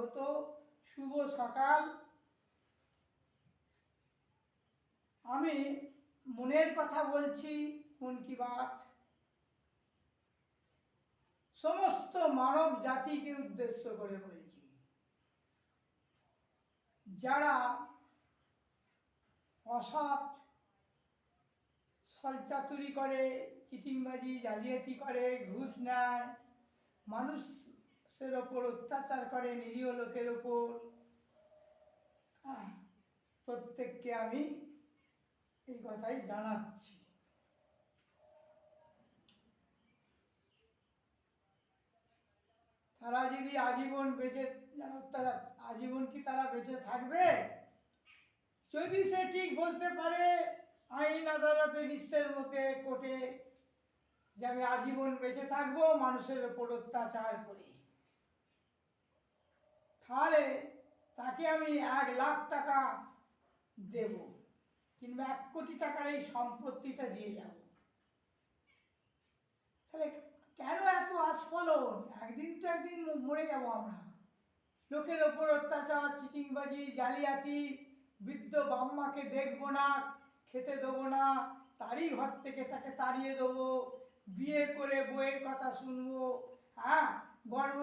হতো। শুভ সকাল। আমি মনের কথা বলছি, মন কি বাত, সমস্ত মানব জাতিকে উদ্দেশ্য করে বলছি। যারা অসৎ, ছলচাতুরি করে, চিটিংবাজি, জালিয়াতি করে, ঘুষ নেয়, মানুষের ওপর অত্যাচার করে, নিরীহ লোকের ওপর, প্রত্যেককে আমি এই কথাই জানাচ্ছি। তারা যদি আজীবন আজীবন কি তারা বেঁচে থাকবে? যদি সে ঠিক বলতে পারে আইন আদালতে, বিশ্বের মতে, কোর্টে, যে আমি আজীবন বেঁচে থাকবো মানুষের ওপর অত্যাচার করে, তাহলে তাকে আমি 1,00,000 টাকা দেব, কিংবা 1 কোটি টাকার এই সম্পত্তিটা দিয়ে যাব। তাহলে কেন এত আস্ফালন? একদিন তো একদিন মরে যাব আমরা। লোকের ওপর অত্যাচার, চিটিংবাজি, জালিয়াতি, বৃদ্ধ বাম্মাকে দেখবো না, খেতে দেবো না, তারই ঘর থেকে তাকে তাড়িয়ে দেবো, বিয়ে করে বইয়ের কথা শুনবো, গর্ভ